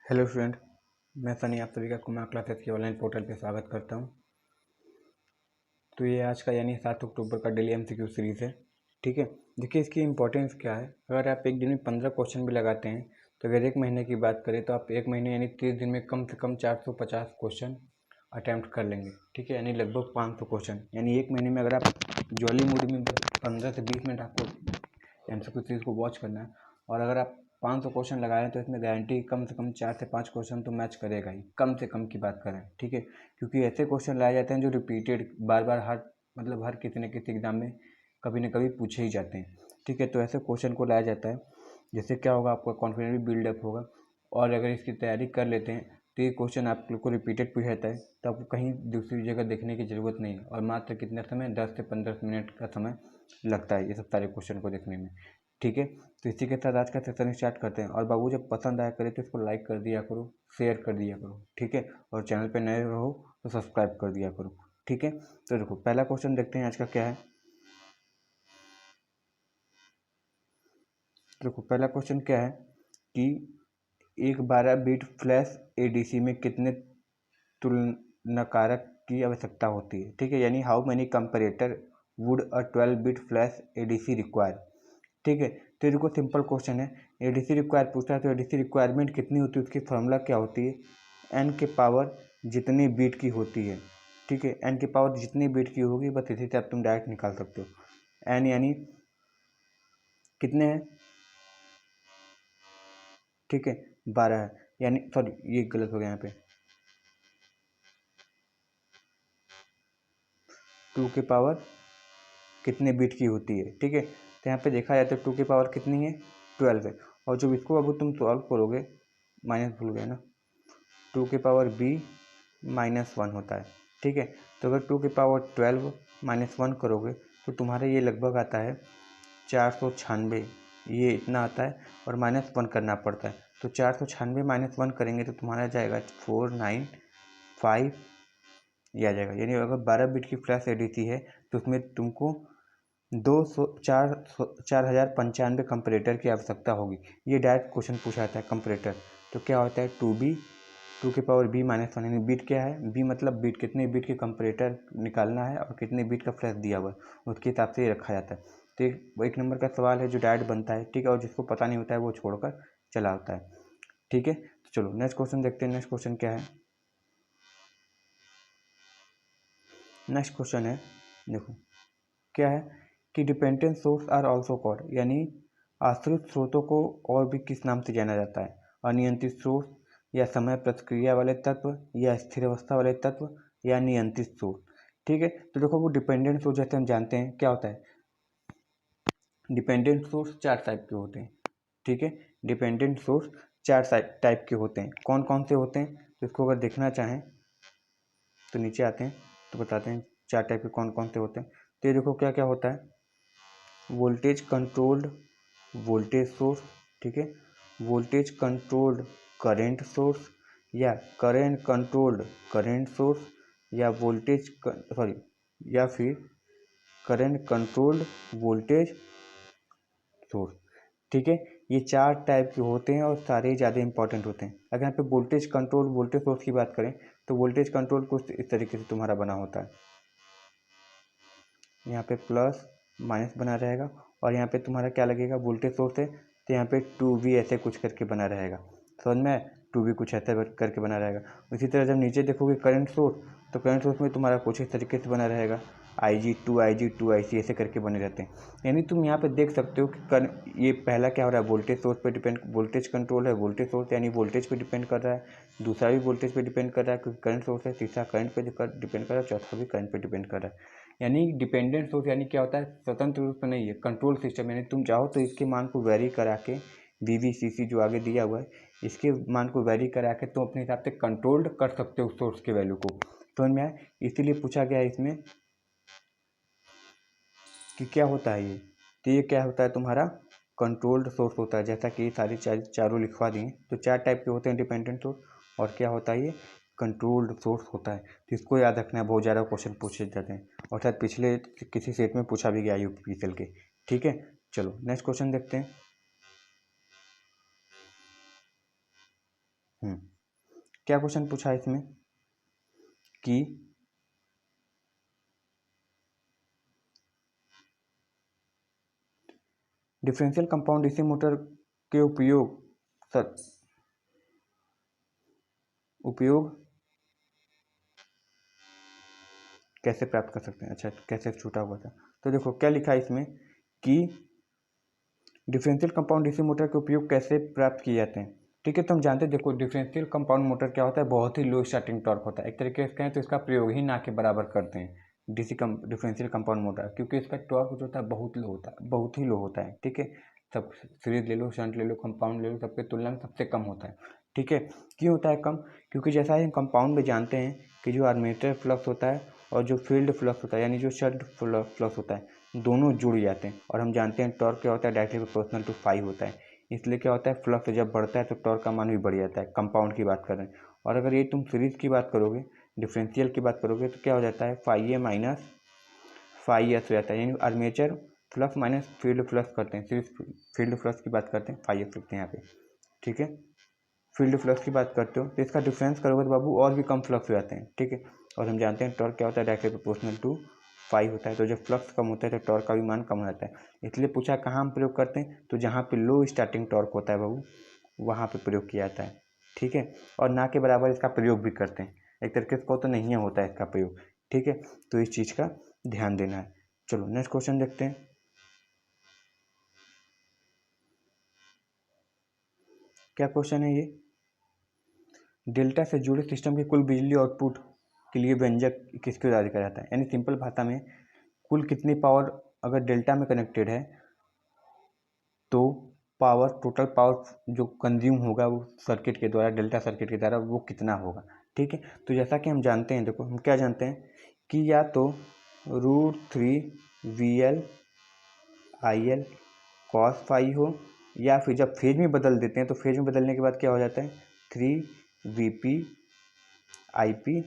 Hello student, मैं सनी आप सभी का कुमार क्लासेस के ऑनलाइन पोर्टल पे स्वागत करता हूँ। तो ये आज का यानी 7 अक्टूबर का डेली एमसीक्यू सीरीज़ है। ठीक है, देखिए इसकी इंपॉर्टेंस क्या है। अगर आप एक दिन में 15 क्वेश्चन भी लगाते हैं तो अगर एक महीने की बात करें तो आप एक महीने यानी 30 दिन में कम से कम 450 क्वेश्चन अटैम्प्ट कर लेंगे। ठीक है, यानी लगभग 500 क्वेश्चन। यानी एक महीने में अगर आप जॉली मूड में 15 से 20 मिनट आपको एमसीक्यू सीरीज़ को वॉच करना है और अगर आप 500 क्वेश्चन लगाएं तो इसमें गारंटी कम से कम 4 से 5 क्वेश्चन तो मैच करेगा ही, कम से कम की बात करें। ठीक है, क्योंकि ऐसे क्वेश्चन लाए जाते हैं जो रिपीटेड बार बार हर किसी न किसी एग्जाम में कभी न कभी पूछे ही जाते हैं। ठीक है, तो ऐसे क्वेश्चन को लाया जाता है जिससे क्या होगा, आपका कॉन्फिडेंस भी बिल्डअप होगा और अगर इसकी तैयारी कर लेते हैं तो ये क्वेश्चन आप लोग को रिपीटेड पूछा जाता है तो आपको कहीं दूसरी जगह देखने की ज़रूरत नहीं है और मात्र कितना समय 10 से 15 मिनट का समय लगता है ये सब सारे क्वेश्चन को देखने में। ठीक है, तो इसी के साथ आज का सेशन स्टार्ट करते हैं। और बाबू जब पसंद आया करे तो इसको लाइक कर दिया करो, शेयर कर दिया करो। ठीक है, और चैनल पे नए रहो तो सब्सक्राइब कर दिया करो। ठीक है, तो देखो पहला क्वेश्चन देखते हैं आज का क्या है। देखो पहला क्वेश्चन क्या है कि एक 12 बिट फ्लैश एडीसी में कितने तुलनाकारक की आवश्यकता होती है। ठीक है, यानी how many comparator would a 12 bit flash ADC require. ठीक है, तो ये देखो सिंपल क्वेश्चन है। एडीसी रिक्वायर पूछता है तो एडीसी रिक्वायरमेंट कितनी होती है, उसकी फॉर्मूला क्या होती है, एन के पावर जितनी बीट की होती है। ठीक है, एन की पावर जितनी बीट की होगी बस इसी से आप तुम डायरेक्ट निकाल सकते हो। एन यानी कितने हैं, ठीक है 12 है, यानी सॉरी ये गलत हो गया यहाँ पे, 2 की पावर कितने बीट की होती है। ठीक है, तो यहाँ पे देखा जाए तो 2 की पावर कितनी है, 12 है। और जब इसको अब तुम सॉल्व करोगे, माइनस भूल गए ना, 2 की पावर बी -1 होता है। ठीक है, तो अगर 2 की पावर 12 -1 करोगे तो तुम्हारा ये लगभग आता है 496, ये इतना आता है और -1 करना पड़ता है। तो 496 -1 करेंगे तो तुम्हारा जाएगा 495, ये आ जाएगा। यानी अगर 12 बिट की फ्लैश एडीसी है तो उसमें तुमको 4095 कंपरेटर की आवश्यकता होगी। ये डायरेक्ट क्वेश्चन पूछा जाता है कंपरेटर। तो क्या होता है 2 की पावर बी -1, यानी बीट क्या है, बी मतलब बीट, कितने बीट के कंपरेटर निकालना है और कितने बीट का फ्लैश दिया हुआ है उसके हिसाब से ये रखा जाता है। तो एक नंबर का सवाल है जो डायरेक्ट बनता है। ठीक है, और जिसको पता नहीं होता है वो छोड़कर चला होता है। ठीक है, तो चलो नेक्स्ट क्वेश्चन देखते हैं। नेक्स्ट क्वेश्चन क्या है, नेक्स्ट क्वेश्चन है देखो क्या है कि dependent source are also called, यानी आश्रित स्रोतों को और भी किस नाम से जाना जाता है, अनियंत्रित स्रोत या समय प्रतिक्रिया वाले तत्व या स्थिर अवस्था वाले तत्व या नियंत्रित स्रोत। ठीक है, तो देखो वो डिपेंडेंट सोर्स जैसे हम जानते हैं क्या होता है, डिपेंडेंट सोर्स 4 टाइप के होते हैं। ठीक है, डिपेंडेंट सोर्स 4 टाइप के होते हैं। कौन कौन से होते हैं, तो इसको अगर देखना चाहें तो नीचे आते हैं तो बताते हैं 4 टाइप के कौन कौन से होते हैं। तो ये देखो क्या क्या होता है, वोल्टेज कंट्रोल्ड वोल्टेज सोर्स, ठीक है, वोल्टेज कंट्रोल्ड करंट सोर्स या करंट कंट्रोल्ड करंट सोर्स या वोल्टेज सॉरी या फिर करंट कंट्रोल्ड वोल्टेज सोर्स। ठीक है, ये 4 टाइप के होते हैं और सारे ही ज़्यादा इंपॉर्टेंट होते हैं। अगर यहाँ पे वोल्टेज कंट्रोल वोल्टेज सोर्स की बात करें तो वोल्टेज कंट्रोल कुछ इस तरीके से तुम्हारा बना होता है, यहाँ पे प्लस माइनस बना रहेगा और यहाँ पे तुम्हारा क्या लगेगा, वोल्टेज सोर्स है तो यहाँ पे 2V ऐसे कुछ करके बना रहेगा, समझ में, 2V कुछ ऐसे करके बना रहेगा। इसी तरह जब नीचे देखोगे करंट सोर्स, तो करंट सोर्स में तुम्हारा कुछ इस तरीके से बना रहेगा, IG 2 ऐसे करके बने रहते हैं। यानी तुम यहाँ पे देख सकते हो कि ये पहला क्या हो रहा है, वोल्टेज सोर्स पे डिपेंड, वोल्टेज कंट्रोल है, वोल्टेज सोर्स यानी वोल्टेज पे डिपेंड कर रहा है, दूसरा भी वोल्टेज पे डिपेंड कर रहा है क्योंकि करंट सोर्स है, तीसरा करंट पे डिपेंड कर रहा है, चौथा भी करंट पे डिपेंड कर रहा है। यानी डिपेंडेंट सोर्स यानी क्या होता है, स्वतंत्र रूप से नहीं है, कंट्रोल सिस्टम, यानी तुम चाहो तो इसके मान को वेरी करा के VVCC जो आगे दिया हुआ है इसके मान को वेरी करा के तुम अपने हिसाब से कंट्रोल्ड कर सकते हो सोर्स के वैल्यू को। तो मैं इसीलिए पूछा गया है इसमें कि क्या होता है ये, तो ये क्या होता है तुम्हारा कंट्रोल्ड सोर्स होता है, जैसा कि सारी चारों लिखवा दिए। तो 4 टाइप के होते हैं डिपेंडेंट सोर्स और क्या होता है ये कंट्रोल्ड सोर्स होता है। तो इसको याद रखना है, बहुत ज़्यादा क्वेश्चन पूछे जाते हैं और शायद पिछले किसी सेट में पूछा भी गया UPSL के। ठीक है, चलो नेक्स्ट क्वेश्चन देखते हैं। क्या क्वेश्चन पूछा है इसमें कि डिफरेंशियल कंपाउंड डीसी मोटर के उपयोग कैसे प्राप्त कर सकते हैं। अच्छा, कैसे छूटा हुआ था, तो देखो क्या लिखा है इसमें कि डिफरेंशियल कंपाउंड डीसी मोटर के उपयोग कैसे प्राप्त किए जाते हैं। ठीक है, तो हम जानते हैं, देखो डिफरेंशियल कंपाउंड मोटर क्या होता है, बहुत ही लो स्टार्टिंग टॉर्क होता है। एक तरीके से कहें तो इसका प्रयोग ही ना के बराबर करते हैं डिफरेंशियल कंपाउंड मोटर, क्योंकि इसका टॉर्क जो होता है बहुत लो होता है, बहुत ही लो होता है। ठीक है, सब सीरीज ले लो, शंट ले लो, कंपाउंड ले लो, सबके तुलना में सबसे कम होता है। ठीक है, क्यों होता है कम, क्योंकि जैसा हम कंपाउंड में जानते हैं कि जो आर्मेचर फ्लक्स होता है और जो फील्ड फ्लक्स होता है, यानी जो शंट फ्लक्स होता है, दोनों जुड़ जाते हैं। और हम जानते हैं टॉर्क क्या होता है, डायरेक्टली प्रोपोर्शनल टू फाई होता है। इसलिए क्या होता है, फ्लक्स जब बढ़ता है तो टॉर्क का मान भी बढ़ जाता है। कंपाउंड की बात कर रहे हैं। और अगर ये तुम सीरीज की बात करोगे, डिफरेंशियल की बात करोगे, तो क्या हो जाता है, फाई ए माइनस फाई एस हो जाता है। यानी armature flux minus field flux करते हैं, सीरीज फील्ड फ्लक्स की बात करते हैं, फाई एस लिखते हैं यहाँ पे। ठीक है, फील्ड फ्लक्स की बात करते हो तो इसका डिफरेंस करोगे तो बाबू और भी कम फ्लक्स हो जाते हैं। ठीक है, और हम जानते हैं टॉर्क क्या होता है, डायरेक्टली प्रोपोर्शनल टू फाई होता है। तो जब फ्लक्स कम होता है तो टॉर्क का भी मान कम हो जाता है। इसलिए पूछा कहाँ हम प्रयोग करते हैं, तो जहाँ पे लो स्टार्टिंग टॉर्क होता है बाबू, वहाँ पे प्रयोग किया जाता है। ठीक है, और ना के बराबर इसका प्रयोग भी करते हैं, एक तरीके से को तो नहीं होता है इसका प्रयोग। ठीक है, तो इस चीज़ का ध्यान देना है। चलो नेक्स्ट क्वेश्चन देखते हैं। क्या क्वेश्चन है ये, डेल्टा से जुड़े सिस्टम के कुल बिजली आउटपुट के लिए व्यंजक किसके द्वारा दिया जाता है। यानी सिंपल भाषा में, कुल कितनी पावर अगर डेल्टा में कनेक्टेड है तो पावर, टोटल पावर जो कंज्यूम होगा वो सर्किट के द्वारा, डेल्टा सर्किट के द्वारा, वो कितना होगा। ठीक है, तो जैसा कि हम जानते हैं, देखो हम क्या जानते हैं कि या तो √3 VL IL cos फाई हो, या फिर जब फेज में बदल देते हैं तो फेज में बदलने के बाद क्या हो जाता है, 3 VP IP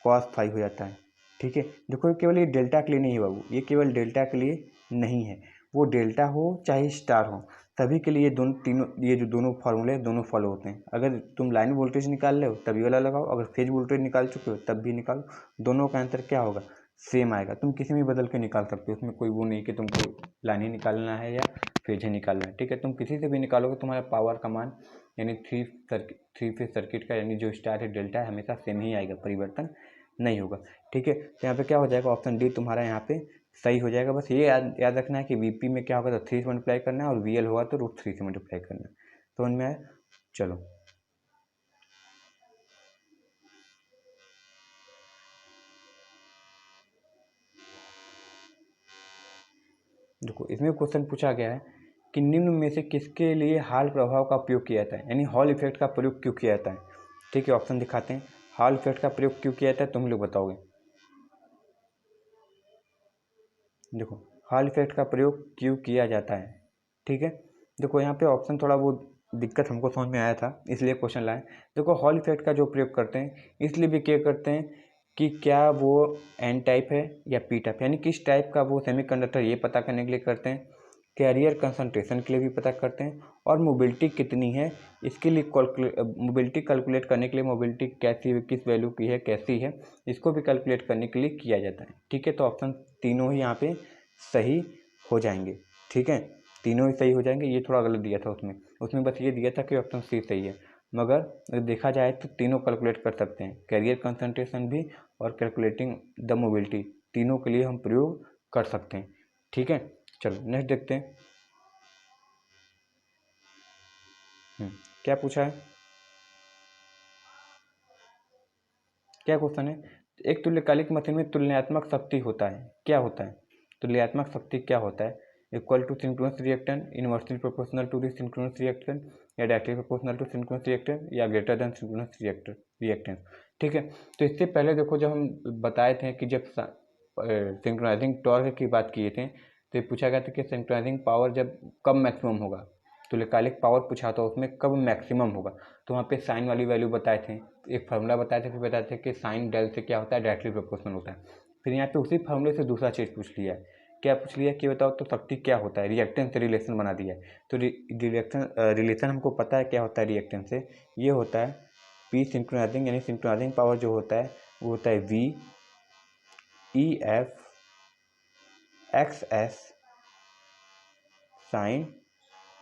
cos फाई हो जाता है। ठीक है, देखो केवल ये डेल्टा के लिए नहीं है बाबू, ये केवल डेल्टा के लिए नहीं है, वो डेल्टा हो चाहे स्टार हो, सभी के लिए दोनों तीनों, ये जो दोनों फार्मूले दोनों फॉलो होते हैं। अगर तुम लाइन वोल्टेज निकाल रहे हो तब ये वाला लगाओ, अगर फेज वोल्टेज निकाल चुके हो तब भी निकालो, दोनों का आंसर क्या होगा, सेम आएगा। तुम किसी में बदल के निकाल सकते हो, उसमें कोई वो नहीं कि तुमको लाइन ही निकालना है या फेज ही निकालना है। ठीक है, तुम किसी से भी निकालोगे, तुम्हारा पावर का मान यानी थ्री फेज सर्किट का यानी जो स्टार है, डेल्टा है, हमेशा सेम ही आएगा, परिवर्तन नहीं होगा। ठीक है, तो यहाँ पे क्या हो जाएगा, ऑप्शन डी तुम्हारा यहाँ पे सही हो जाएगा। बस ये याद रखना है कि वीपी में क्या होगा तो 3 से मल्टीप्लाई करना है, और वीएल होगा तो √3 से मल्टीप्लाई करना है। तो उनमें आया। चलो देखो, इसमें क्वेश्चन पूछा गया है कि निम्न में से किसके लिए हॉल प्रभाव का उपयोग किया जाता है, यानी हॉल इफेक्ट का प्रयोग क्यों किया जाता है। ठीक है, ऑप्शन दिखाते हैं, हॉल इफेक्ट का प्रयोग क्यों किया जाता है, तुम लोग बताओगे। देखो, हॉल इफेक्ट का प्रयोग क्यों किया जाता है। ठीक है, देखो यहाँ पे ऑप्शन थोड़ा वो दिक्कत हमको समझ में आया था, इसलिए क्वेश्चन लाए। देखो, हॉल इफेक्ट का जो प्रयोग करते हैं, इसलिए भी क्या करते हैं कि क्या वो एन टाइप है या पी टाइप, यानी किस टाइप का वो सेमीकंडक्टर, ये पता करने के लिए करते हैं। कैरियर कंसंट्रेशन के लिए भी पता करते हैं, और मोबिलिटी कितनी है इसके लिए मोबिलिटी कैलकुलेट करने के लिए, मोबिलिटी कैसी किस वैल्यू की है, कैसी है, इसको भी कैलकुलेट करने के लिए किया जाता है। ठीक है, तो ऑप्शन तीनों ही यहाँ पे सही हो जाएंगे। ठीक है, तीनों ही सही हो जाएंगे। ये थोड़ा गलत दिया था उसमें, उसमें बस ये दिया था कि ऑप्शन सी सही है, मगर अगर देखा जाए तो तीनों कैलकुलेट कर सकते हैं, कैरियर कंसंट्रेशन भी और कैलकुलेटिंग द मोबिलिटी, तीनों के लिए हम प्रयोग कर सकते हैं। ठीक है, चलो नेक्स्ट देखते हैं। क्या पूछा है, क्या क्वेश्चन है, एक तुल्यकालिक मशीन में तुलनात्मक शक्ति होता है, क्या होता है, तुलनात्मक शक्ति क्या होता है, equal to synchronous reactance, inversely proportional to the synchronous reactance, या directly proportional to synchronous reactance, या ग्रेटर देन सिंक्रोनस रिएक्टेंस। ठीक है, तो इससे पहले देखो, जब हम बताए थे कि जब सिंक्रोनाइजिंग टॉर्क की बात किए थे, तो ये पूछा गया था कि सिंक्रोनाइजिंग पावर जब कब मैक्सिमम होगा, तुल्यकालिक पावर पूछा था उसमें कब मैक्सिमम होगा। तो वहाँ पे साइन वाली वैल्यू बताए थे, एक फार्मूला बताए थे, फिर बताए थे कि साइन डेल से क्या होता है, डायरेक्टली प्रोपोर्शनल होता है। फिर यहाँ पे उसी फार्मूले से दूसरा चीज़ पूछ लिया है क्या पूछ लिया कि बताओ तो शक्ति क्या होता है, रिएक्टेंस से रिलेशन बना दिया है। तो रिलेशन हमको पता है क्या होता है रिएक्टेंस से, ये होता है पी सिंक्रोनाइजिंग, यानी सिंक्रोनाइजिंग पावर जो होता है वो होता है V E F x S sine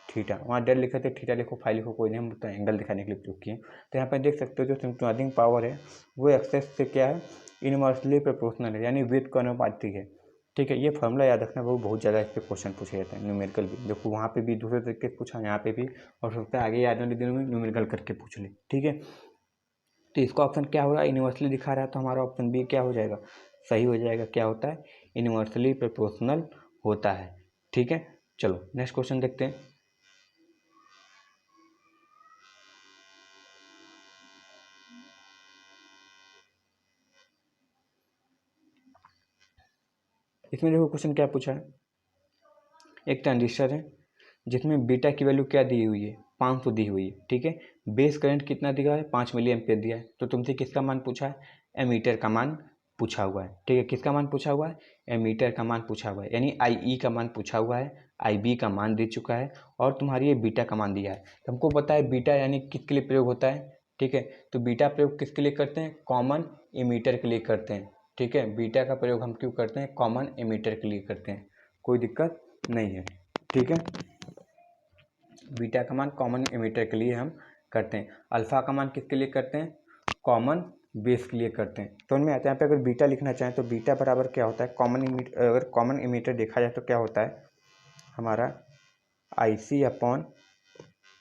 theta. वहाँ डेल लिखे थे, थीटा लिखो, फाइव लिखो, कोई नहीं, हम तो एंगल दिखाने के लिए उपयोग किए। तो यहाँ पर देख सकते हो जो सिंक्रोनाइजिंग पावर है वो एक्सेस से क्या है, इनवर्सली प्रोपोर्शनल है, यानी विद का अनुपातिक है। ठीक है, ये फॉर्मूला याद रखना, वो बहुत ज़्यादा इस पर क्वेश्चन पूछे जाते हैं, न्यूमेरिकल भी। देखो वहाँ पे भी दूसरे तरीके से पूछा, यहाँ पे भी, और सकता है आगे आने वाले दिनों में न्यूमेरिकल करके पूछ ले। ठीक है, तो इसका ऑप्शन क्या हो रहा है, यूनिवर्सली दिखा रहा है, तो हमारा ऑप्शन बी क्या हो जाएगा, सही हो जाएगा। क्या होता है, यूनिवर्सली प्रोपोर्शनल होता है। ठीक है, चलो नेक्स्ट क्वेश्चन देखते हैं। इसमें देखो क्वेश्चन क्या पूछा है, एक ट्रांजिस्टर है जिसमें बीटा की वैल्यू क्या दी हुई है, 500 दी हुई है। ठीक है, बेस करंट कितना दिया है, 5 मिली एम्पियर दिया है। तो तुमसे किसका मान पूछा है, एमीटर का मान पूछा हुआ है। ठीक है, किसका मान पूछा हुआ है, एमीटर का मान पूछा हुआ है, यानी आई ई का मान पूछा हुआ है, आई बी का मान दे चुका है, और तुम्हारी ये बीटा का मान दिया है। तो हमको पता है बीटा यानी किसके लिए प्रयोग होता है। ठीक है, तो बीटा प्रयोग किसके लिए करते हैं, कॉमन एमीटर के लिए करते हैं। ठीक है, बीटा का प्रयोग हम क्यों करते हैं, कॉमन एमीटर के लिए करते हैं, कोई दिक्कत नहीं है। ठीक है, बीटा का मान कॉमन एमीटर के लिए हम करते हैं। अल्फा का मान किसके लिए करते हैं, कॉमन बेस के लिए करते हैं। तो उनमें आता है, यहाँ पे अगर बीटा लिखना चाहें तो बीटा बराबर क्या होता है, कॉमन एमीटर, अगर कॉमन एमीटर देखा जाए तो क्या होता है हमारा आई सी अपॉन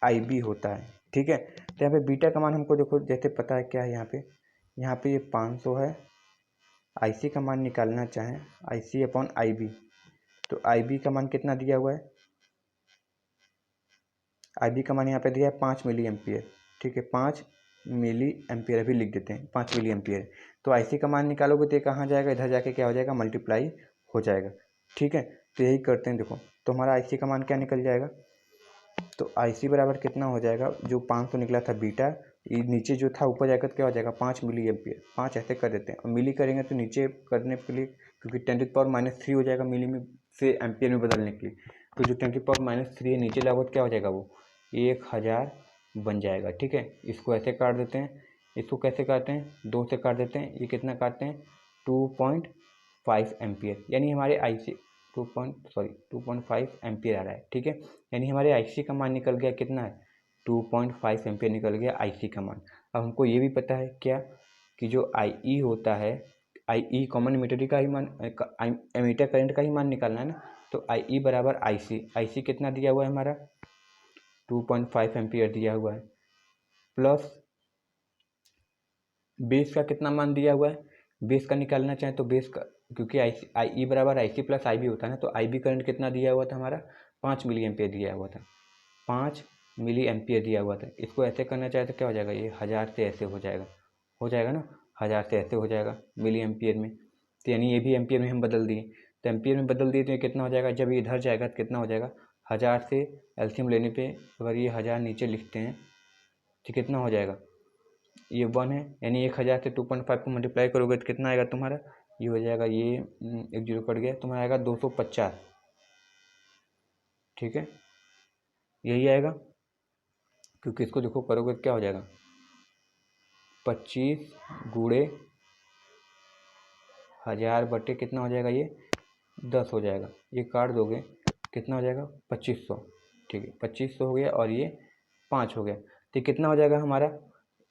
आई बी होता है। ठीक है, तो यहाँ पे बीटा का मान हमको देखो जैसे पता है क्या है, यहाँ पे ये 500 है। आई सी का मान निकालना चाहें, आई सी अपॉन आई बी, तो आई बी का मान कितना दिया हुआ है, आई बी का मान यहाँ पे दिया है 5 मिली एम्पियर। ठीक है, 5 मिली एम्पियर अभी लिख देते हैं, 5 मिली एम्पियर। तो आई सी का मान निकालोगे तो ये कहाँ जाएगा, इधर जाके क्या हो जाएगा, मल्टीप्लाई हो जाएगा। ठीक है, तो यही करते हैं। देखो तो हमारा आई सी का मान क्या निकल जाएगा, तो आई सी बराबर कितना हो जाएगा, जो 500 निकला था बीटा, ये नीचे जो था ऊपर जाकर क्या हो जाएगा, 5 मिली एम्पियर। 5 ऐसे कर देते हैं, और मिली करेंगे तो नीचे करने के लिए, क्योंकि 10⁻³ हो जाएगा मिली में से एम्पियर में बदलने के लिए, तो जो 10⁻³ है नीचे लागो तो क्या हो जाएगा, वो 1000 बन जाएगा। ठीक है, इसको ऐसे काट देते हैं, इसको कैसे काटते हैं, 2 से काट देते हैं, ये कितना काटते हैं 2.5 एम्पियर, यानी हमारे आई सी 2.5 एम्पियर आ रहा है। ठीक है, यानी हमारे आई सी का मान निकल गया कितना है, 2.5 एम्पियर निकल गया आई सी का मान। अब हमको ये भी पता है क्या, कि जो आई ई होता है, आई ई कॉमन एमीटर का ही मान, एमीटर करंट का ही मान निकालना है ना। तो आई ई बराबर आई सी कितना दिया हुआ है हमारा, 2.5 एम्पियर दिया हुआ है, प्लस बेस का कितना मान दिया हुआ है, बेस का निकालना चाहें तो बेस का, क्योंकि आई ई बराबर आई सी प्लस आई बी होता है ना, तो आई बी करंट कितना दिया हुआ था हमारा, 5 मिली एम्पियर दिया हुआ था, 5 मिली एम्पियर दिया हुआ था। इसको ऐसे करना चाहे तो क्या हो जाएगा, ये 1000 से ऐसे हो जाएगा ना, 1000 से ऐसे हो जाएगा मिली एम्पियर में। तो यानी ये भी एम्पियर में हम बदल दिए, तो एम्पियर में बदल दिए तो ये कितना हो जाएगा, जब ये इधर जाएगा तो कितना हो जाएगा, 1000 से एलसीएम लेने पे अगर ये 1000 नीचे लिखते हैं तो कितना हो जाएगा, ये 1 है, यानी 1000 से 2.5 को मल्टीप्लाई करोगे तो कितना आएगा तुम्हारा, ये हो जाएगा, ये एक जीरो कट गया, तुम्हारा आएगा 250। ठीक है, यही आएगा, क्योंकि इसको देखो करोगे तो क्या हो जाएगा, 25 गुणे 1000 बटे कितना हो जाएगा, ये 10 हो जाएगा, ये काट दोगे कितना हो जाएगा 2500। ठीक है, 2500 हो गया, और ये 5 हो गया, तो कितना हो जाएगा हमारा,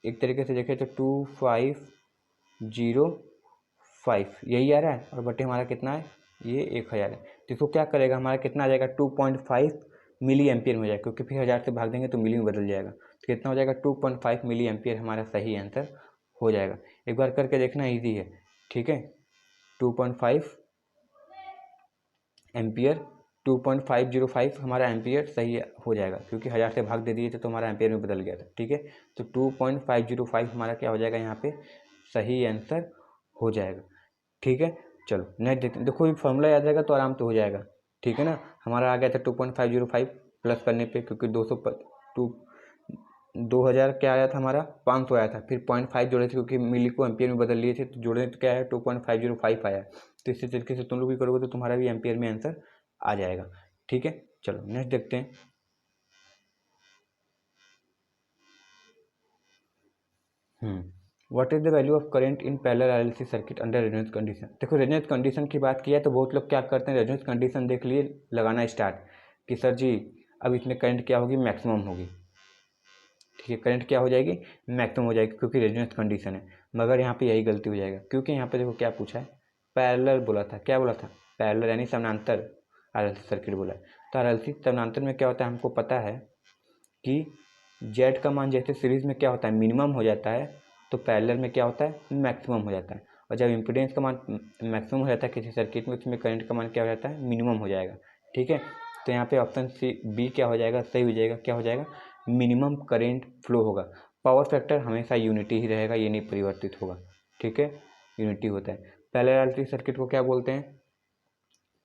एक तरीके से देखें तो 2505 यही आ रहा है, और बटे हमारा कितना है, ये 1000 है। तो इसको क्या करेगा, हमारा कितना आ जाएगा 2.5 मिली एम्पियर में हो जाएगा, क्योंकि फिर 1000 से भाग देंगे तो मिली में बदल जाएगा। तो कितना हो जाएगा 2.5 मिली एम्पियर हमारा सही आंसर हो जाएगा। एक बार करके देखना, ईजी है। ठीक है, 2.5 एम्पियर, 2.505 हमारा एम्पियर सही हो जाएगा, क्योंकि 1000 से भाग दे दिए थे तो हमारा एम्पियर में बदल गया था। ठीक है, तो 2.505 हमारा क्या हो जाएगा, यहाँ पे सही आंसर हो जाएगा। ठीक है, चलो नेक्स्ट देखते हैं। देखो ये फॉर्मूला याद रहेगा तो आराम से हो जाएगा। ठीक है ना, हमारा आ गया था 2.505 प्लस करने पे, क्योंकि 200 2 2000 क्या आया था हमारा, 500 आया था, फिर 0.5 जोड़े थे क्योंकि मिली को एम्पियर में बदल लिए थे, तो जोड़े तो क्या है 2.505 आया। तो इसी तरीके से तुम लोग भी करोगे तो तुम्हारा भी एम्पियर में आंसर आ जाएगा। ठीक है, चलो नेक्स्ट देखते हैं। What is the value of current in parallel RLC circuit under resonance condition. देखो रेजोनेंस कंडीशन की बात किया तो बहुत लोग क्या करते हैं, रेजोनेंस कंडीशन देख लिए लगाना स्टार्ट कि सर जी अब इसमें करंट क्या होगी, मैक्सिमम होगी। ठीक है, करंट क्या हो जाएगी, मैक्सिमम हो जाएगी क्योंकि रेजोनेंस कंडीशन है। मगर यहाँ पे यही गलती हो जाएगा क्योंकि यहाँ पे देखो क्या पूछा है, पैरेलल बोला था, क्या बोला था, पैरेलल यानी समानांतर RLC सर्किट बोला है। तो RLC समानांतर में क्या होता है, हमको पता है कि जेड का मान जैसे सीरीज में क्या होता है मिनिमम हो जाता है, तो पैरेलल में क्या होता है मैक्सिमम हो जाता है। और जब इम्पीडेंस का मान मैक्सिमम हो जाता है किसी सर्किट में, उसमें करंट का मान क्या हो जाता है, मिनिमम हो जाएगा। ठीक है, तो यहाँ पे ऑप्शन सी बी क्या हो जाएगा, सही हो जाएगा। क्या हो जाएगा, मिनिमम करंट फ्लो होगा। पावर फैक्टर हमेशा यूनिटी ही रहेगा, ये नहीं परिवर्तित होगा। ठीक है, यूनिटी होता है। पैरेलल सर्किट को क्या बोलते हैं,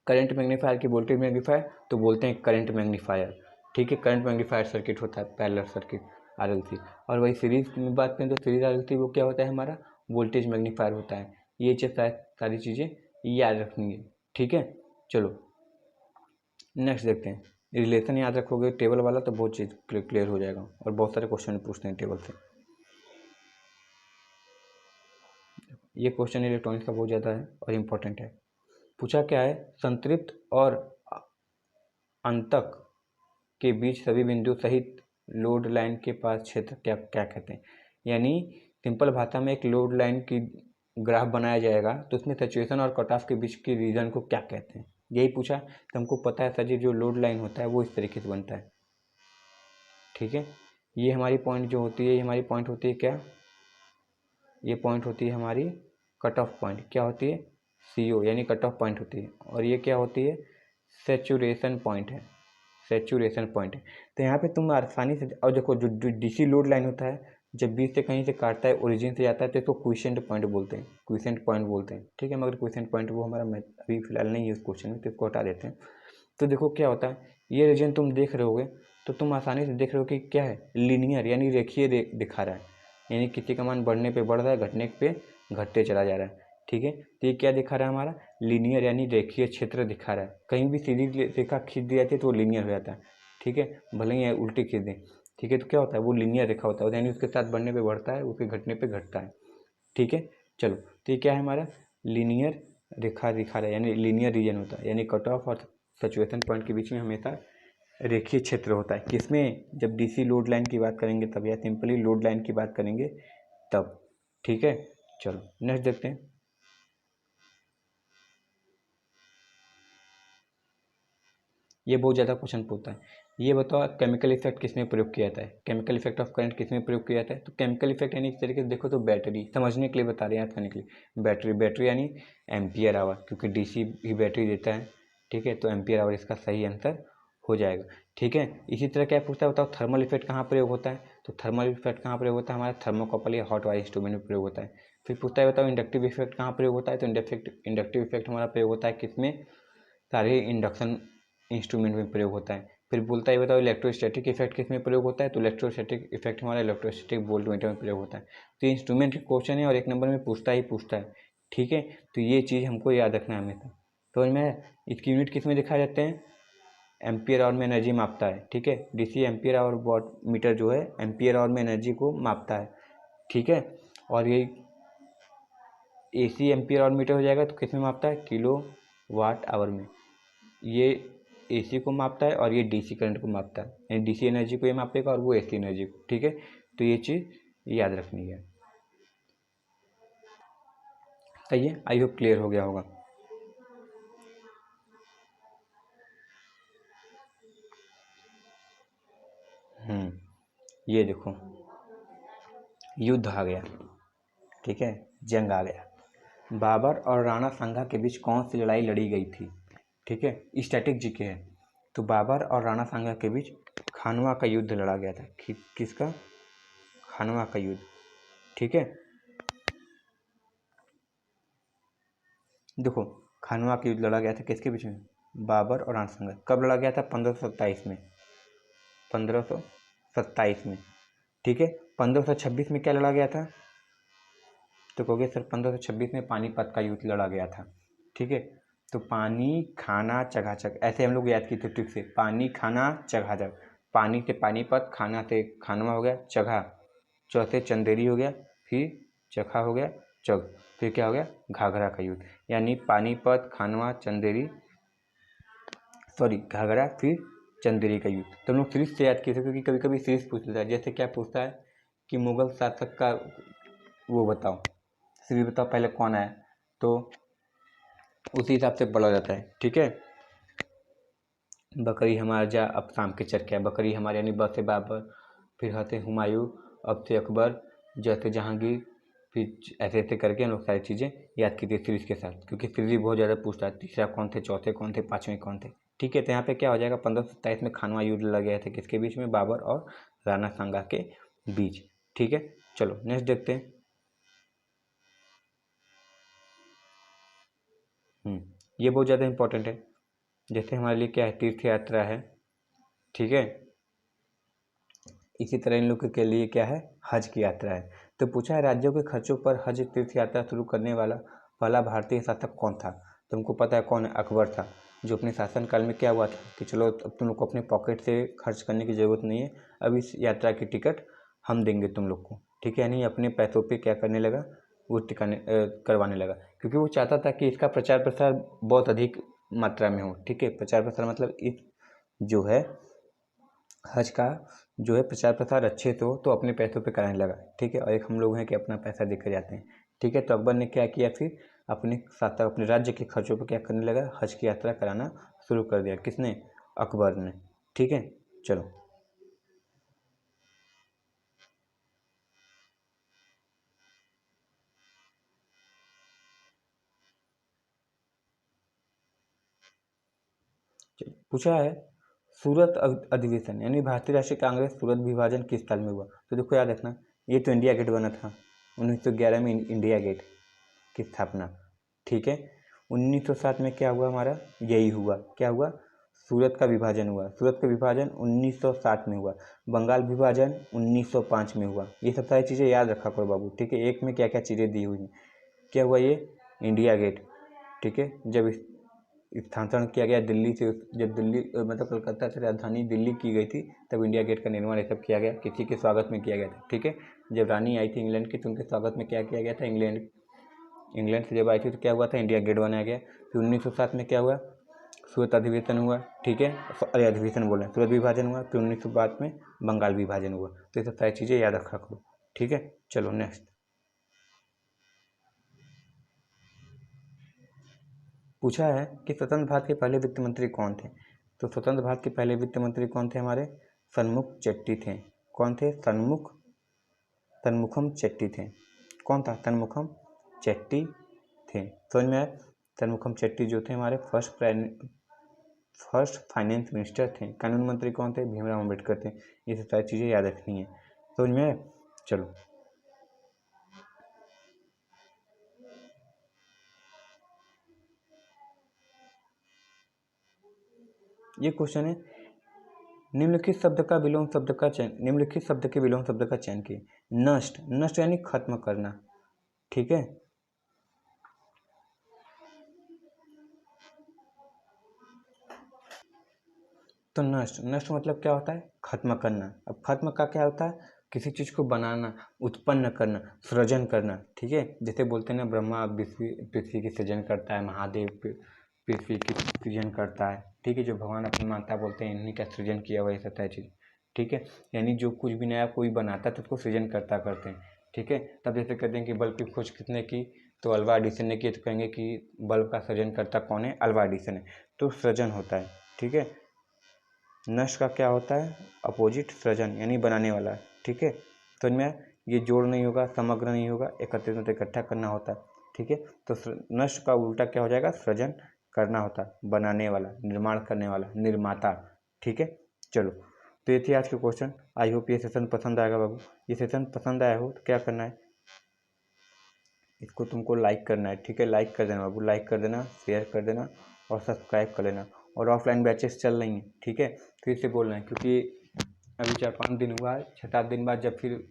करंट मैग्नीफायर की वोल्टेज मैग्नीफायर, तो बोलते हैं करंट मैग्नीफायर। ठीक है, करंट मैग्नीफायर सर्किट होता है पैरेलल सर्किट RLC। और वही सीरीज में बात करें तो सीरीज RLC वो क्या होता है हमारा, वोल्टेज मैग्नीफायर होता है। ये सारी चीज़ें याद रखनी है। ठीक है, चलो नेक्स्ट देखते हैं। रिलेशन याद रखोगे टेबल वाला तो बहुत चीज़ क्लियर हो जाएगा, और बहुत सारे क्वेश्चन पूछते हैं टेबल से। ये क्वेश्चन इलेक्ट्रॉनिक्स का बहुत ज़्यादा है और इम्पोर्टेंट है। पूछा क्या है, संतृप्त और अंतक के बीच सभी बिंदु सहित लोड लाइन के पास क्षेत्र क्या क्या कहते हैं। यानी सिंपल भाषा में एक लोड लाइन की ग्राफ बनाया जाएगा तो उसमें सैचुरेशन और कट ऑफ के बीच के रीजन को क्या कहते हैं, यही पूछा। तो हमको पता है सर जी जो लोड लाइन होता है वो इस तरीके से बनता है। ठीक है, ये हमारी पॉइंट जो होती है, ये हमारी पॉइंट होती है क्या, ये पॉइंट होती है हमारी कट ऑफ पॉइंट। क्या होती है, CO यानी कट ऑफ पॉइंट होती है। और ये क्या होती है, सेचुरेशन पॉइंट है, सेचुरेशन पॉइंट है। तो यहाँ पे तुम आसानी से, और देखो जो DC लोड लाइन होता है जब बीच से कहीं से काटता है, ओरिजिन से जाता है, तो इसको क्विसेंट पॉइंट बोलते हैं, क्विसेंट पॉइंट बोलते हैं। ठीक है, मगर क्विसेंट पॉइंट वो हमारा अभी फिलहाल नहीं है उस क्वेश्चन में, तो इसको हटा देते हैं। तो देखो क्या होता है, ये रीजन तुम देख रहे होगे तो तुम आसानी से देख रहे हो कि क्या है, लीनियर यानी रेखीय दिखा रहा है। यानी किसी का मान बढ़ने पे बढ़ रहा है, घटने पे घटते चला जा रहा है। ठीक है, तो ये क्या दिखा रहा है हमारा, लीनियर यानी रेखीय क्षेत्र दिखा रहा है। कहीं भी सीधी रेखा खींच दी जाती है तो वो लीनियर हो जाता है। ठीक है, भले ही उल्टी खींच दें। ठीक है, तो क्या होता है, वो लीनियर रेखा होता है, यानी उसके साथ बढ़ने पे बढ़ता है, उसके घटने पे घटता है। ठीक है, चलो तो ये क्या है हमारा, लीनियर रेखा दिखा रहा है, यानी लीनियर रीजन होता है। यानी कट ऑफ और सैचुरेशन पॉइंट के बीच में हमेशा रेखीय क्षेत्र होता है। किसमें, जब DC लोड लाइन की बात करेंगे तब, या सिंपली लोड लाइन की बात करेंगे तब। ठीक है, चलो नेक्स्ट देखते हैं। ये बहुत ज़्यादा क्वेश्चन पूछता है, ये बताओ केमिकल इफेक्ट किस में प्रयोग किया जाता है, केमिकल इफेक्ट ऑफ करंट किस में प्रयोग किया जाता है। तो केमिकल इफेक्ट यानी इस तरीके से देखो तो बैटरी, समझने के लिए बता रहे हैं, याद करने के लिए। बैटरी यानी एम्पियर आवर, क्योंकि DC भी बैटरी देता है। ठीक है, तो एम्पियर आवर इसका सही आंसर हो जाएगा। ठीक है, इसी तरह क्या पूछता है बताओ, थर्मल इफेक्ट कहाँ प्रयोग होता है। तो थर्मल इफेक्ट कहाँ प्रयोग होता है, हमारा थर्मोकपल या हॉट वायर इंस्ट्रूमेंट में प्रयोग होता है। फिर पूछता है बताओ इंडक्टिव इफेक्ट कहाँ प्रयोग होता है। तो इंडक्टिव इफेक्ट हमारा प्रयोग होता है किसमें, सारे इंडक्शन इंस्ट्रूमेंट में प्रयोग होता है। फिर बोलता है बताओ इलेक्ट्रोस्टैटिक इफेक्ट किस में प्रयोग होता है। तो इलेक्ट्रोस्टैटिक इफेक्ट हमारा इलेक्ट्रोस्टैटिक वोल्टमीटर में प्रयोग होता है। तो ये इंस्ट्रूमेंट के क्वेश्चन है और एक नंबर में पूछता ही पूछता है। ठीक है, तो ये चीज़ हमको याद रखना है हमेशा। तो मैं इसकी यूनिट किस में दिखाए जाते हैं, एम्पियर आवर में एनर्जी मापता है। ठीक है, DC ampere hour watt meter जो है एम्पियर आवर में एनर्जी को मापता है। ठीक है, और ये AC एम्पियर आवर मीटर हो जाएगा तो किस में मापता है, किलो वाट आवर में। ये AC को मापता है और ये DC करंट को मापता है, यानी DC एनर्जी को ये मापेगा और वो AC एनर्जी को। ठीक है, तो ये चीज़ याद रखनी है। सही है, आई होप क्लियर हो गया होगा। ये देखो युद्ध आ गया। ठीक है, जंग आ गया। बाबर और राणा सांगा के बीच कौन सी लड़ाई लड़ी गई थी। ठीक है, स्टैटिक जीके है। तो बाबर और राणा सांगा के बीच खानवा का युद्ध लड़ा गया था। किसका, खानवा का युद्ध। ठीक है, देखो खानवा का युद्ध लड़ा गया था किसके बीच में, बाबर और राणा सांगा। कब लड़ा गया था, 1527 में, 1527 में। ठीक है। 1526 में क्या लड़ा गया था? तो कहोगे सर 1526 में पानीपत का युद्ध लड़ा गया था। ठीक है, तो पानी खाना चकाचक, ऐसे हम लोग याद किए थे ट्रिक से, पानी खाना चकाचक, पानी से पानीपत, खाना से खानवा हो गया, चघा, च से चंदेरी हो गया, फिर चखा हो गया, चग, फिर क्या हो गया? घाघरा का युद्ध। यानी पानीपत, खानवा, चंदेरी, सॉरी घाघरा, फिर चंदेरी का युद्ध। तो हम लोग सीरीज से याद किए थे, क्योंकि कभी कभी सीरीज पूछ लेता है। जैसे क्या पूछता है कि मुगल शासक का वो बताओ, सीरीज बताओ पहले कौन आया, तो उसी हिसाब से पढ़ा जाता है। ठीक है, बकरी हमारा जा, अब शाम के चरखा, बकरी हमारे यानी ब से बाबर, फिर ह से हुमायूं, अब से अकबर, ज से जहांगीर, फिर ऐसे ऐसे करके हम लोग सारी चीज़ें याद की थी सीरीज के साथ, क्योंकि सीरीज बहुत ज़्यादा पूछता है, तीसरा कौन थे, चौथे कौन थे, पाँचवें कौन थे। ठीक है, तो यहाँ पे क्या हो जाएगा, 1527 में खानवा युद्ध लड़ गया था किसके बीच में? बाबर और राणा सांगा के बीच। ठीक है, चलो नेक्स्ट देखते हैं। ये बहुत ज़्यादा इंपॉर्टेंट है। जैसे हमारे लिए क्या है, तीर्थ यात्रा है। ठीक है, इसी तरह इन लोग के लिए क्या है, हज की यात्रा है। तो पूछा है राज्यों के खर्चों पर हज तीर्थ यात्रा शुरू करने वाला पहला भारतीय शासक कौन था? तुमको पता है कौन है? अकबर था, जो अपने शासनकाल में क्या हुआ था कि चलो अब तुम लोग को अपने पॉकेट से खर्च करने की ज़रूरत नहीं है, अब इस यात्रा की टिकट हम देंगे तुम लोग को। ठीक है, यानी अपने पैसों पे क्या करने लगा, वो टिकाने करवाने लगा, क्योंकि वो चाहता था कि इसका प्रचार प्रसार बहुत अधिक मात्रा में हो। ठीक है, प्रचार प्रसार मतलब इस जो है हज का जो है प्रचार प्रसार अच्छे से हो, तो अपने पैसों पे कराने लगा। ठीक है, और एक हम लोग हैं कि अपना पैसा देकर जाते हैं। ठीक है, तो अकबर ने क्या किया, फिर अपने साथ अपने राज्य के खर्चों पर क्या करने लगा, हज की यात्रा कराना शुरू कर दिया। किसने? अकबर ने। ठीक है, चलो चलो पूछा है सूरत अधिवेशन यानी भारतीय राष्ट्रीय कांग्रेस सूरत विभाजन किस साल में हुआ? तो देखो याद रखना, ये तो इंडिया गेट बना था 1911 में, इंडिया गेट की स्थापना। ठीक है, 1907 में क्या हुआ हमारा, यही हुआ, क्या हुआ, सूरत का विभाजन हुआ। सूरत का विभाजन 1907 में हुआ। बंगाल विभाजन 1905 में हुआ। ये सब सारी चीज़ें याद रखा करो बाबू। ठीक है, एक में क्या क्या चीज़ें दी हुई हैं। क्या हुआ ये, इंडिया गेट। ठीक है, जब स्थानांतरण किया गया दिल्ली से, जब दिल्ली मतलब कलकत्ता से राजधानी दिल्ली की गई थी, तब इंडिया गेट का निर्माण ये सब किया गया, किसी के स्वागत में किया गया था। ठीक है, जब रानी आई थी इंग्लैंड की, तो उनके स्वागत में क्या किया गया था, इंग्लैंड से जब आई थी तो क्या हुआ था, इंडिया गेट बनाया गया। फिर 1907 में क्या हुआ, सूरत अधिवेशन हुआ। ठीक है, अरे अधिवेशन बोल रहे हैं, सूरत विभाजन हुआ। फिर 1905 में बंगाल विभाजन हुआ। तो ये सब सारी चीज़ें याद रखा करो। ठीक है, चलो नेक्स्ट। पूछा है कि स्वतंत्र भारत के पहले वित्त मंत्री कौन थे? तो स्वतंत्र भारत के पहले वित्त मंत्री कौन थे हमारे? सन्मुख चेट्टी थे। कौन थे? तनमुखम चेट्टी थे। कौन था? तनमुखम चेट्टी थे। समझ में आया? तनमुखम चेट्टी जो थे हमारे फर्स्ट फाइनेंस मिनिस्टर थे। कानून मंत्री कौन थे? भीमराव अम्बेडकर थे। ये सब सारी चीज़ें याद रखनी है। समझ में आया? चलो ये क्वेश्चन है, निम्नलिखित शब्द का विलोम शब्द का चयन, निम्नलिखित शब्द के विलोम शब्द का चयन किए। नष्ट, नष्ट यानी खत्म करना। ठीक है, तो नष्ट, नष्ट मतलब क्या होता है? खत्म करना। अब खत्म का क्या होता है? किसी चीज़ को बनाना, उत्पन्न करना, सृजन करना। ठीक है, जैसे बोलते हैं ना, ब्रह्मा पृथ्वी की सृजन करता है, महादेव पृथ्वी की सृजन करता है। ठीक है, जो भगवान अपनी माता बोलते हैं इन्हीं का सृजन किया हुआ ये सब है चीज़। ठीक है, यानी जो कुछ भी नया कोई बनाता है तो उसको सृजन करता करते हैं। ठीक है, तब जैसे कहते हैं कि बल्ब की खोज किसने की, तो अल्वा एडिसन ने की, तो कहेंगे कि बल्ब का सृजन करता कौन है? अल्वा एडिसन है। तो सृजन होता है। ठीक है, नष्ट का क्या होता है? अपोजिट, सृजन यानी बनाने वाला। ठीक है, तो इनमें ये जोड़ नहीं होगा, समग्र नहीं होगा, एकत्रित मतलब इकट्ठा करना होता है। ठीक है, तो नष्ट का उल्टा क्या हो जाएगा? सृजन करना होता है, बनाने वाला, निर्माण करने वाला, निर्माता। ठीक है, चलो तो ये थी आज के क्वेश्चन। आई होप ये सेशन पसंद आएगा बाबू। ये सेशन पसंद आया हो तो क्या करना है, इसको तुमको लाइक करना है। ठीक है, लाइक कर देना बाबू, लाइक कर देना, शेयर कर देना और सब्सक्राइब कर लेना। और ऑफलाइन बैचेस चल रही हैं। ठीक है, फिर से बोल रहे हैं, क्योंकि अभी 4-5 दिन हुआ है, 6-7 दिन बाद जब फिर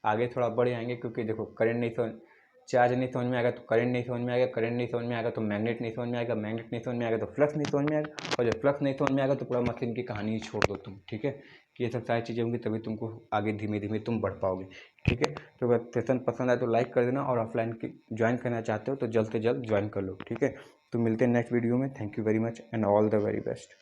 आगे थोड़ा बढ़ जाएंगे, क्योंकि देखो करंट नहीं समझ, चार्ज नहीं समझ में आएगा तो करंट नहीं समझ में आएगा, करंट नहीं समझ में आएगा तो मैग्नेट नहीं समझ में आएगा, मैग्नेट नहीं समझ में आएगा तो फ्लक्स नहीं समझ में आएगा, और जब फ्लक्स नहीं समझ में आएगा तो पूरा मशीन की कहानी ही छोड़ दो तुम। ठीक है, कि ये सब सारी चीज़ें होंगी तभी तुमको आगे धीमे धीमे तुम बढ़ पाओगे। ठीक है, तो अगर सेशन पसंद आए तो लाइक कर देना, और ऑफलाइन की ज्वाइन करना चाहते हो तो जल्द से जल्द ज्वाइन कर लो। ठीक है, तो मिलते हैं नेक्स्ट वीडियो में। Thank you very much and all the very best.